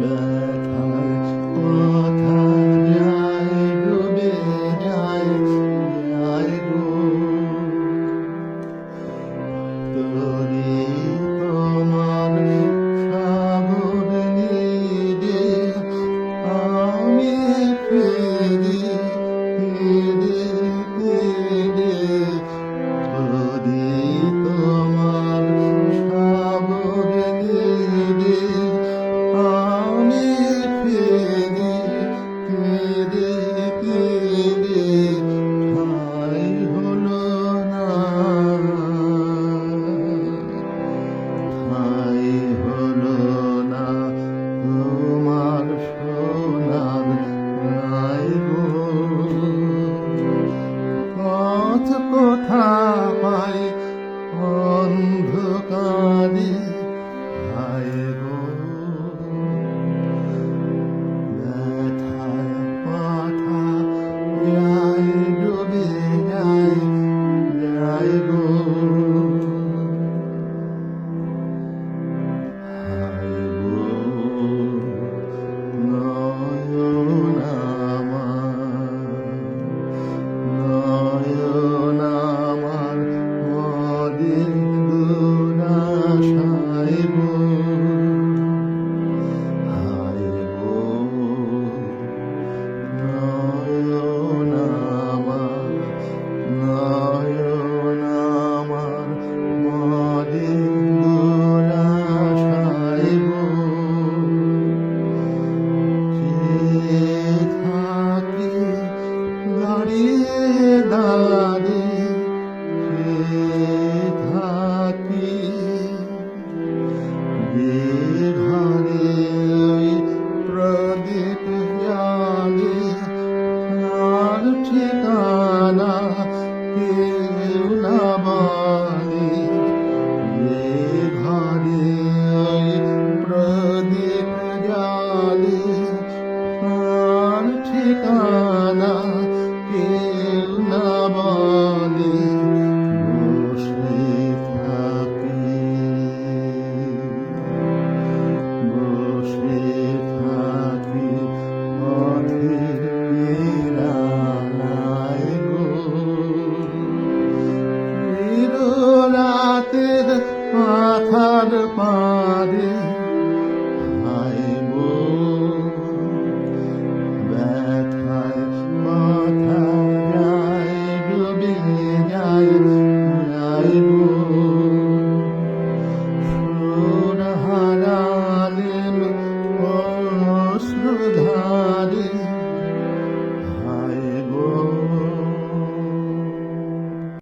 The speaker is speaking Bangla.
ব্যথার কথা যায় ডুবে যায় যায় গো তরি তোমার সাগর নিদে আমি ফিরি ফিরে ফিরে তরি তোমার সাগর নিদে আমি ফিরি ফিরে ফিরে ঠাই হলো না ঠাই হলো না তোমার সোনার রায় গো পথ কোথা পাই অন্ধকারে হায় গো ব্যথায় মাথা যায় ডুবে যায় যায় গো হায় গো নয়ন আমার মরে দুরাশায় গো হায় গো নয়ন আমার মরে দুরাশায় গো থাকি দাঁড়িয়ে দাঁড়িয়ে থাকি ঘরে প্রদীপ জালে তার ঠিকানা কেউ না বলে ঘরে প্রদীপ জালে তার ঠিকানা কেউ না বলে বসে থাকি পথের নিরালায় গো রাতের মাথার পারে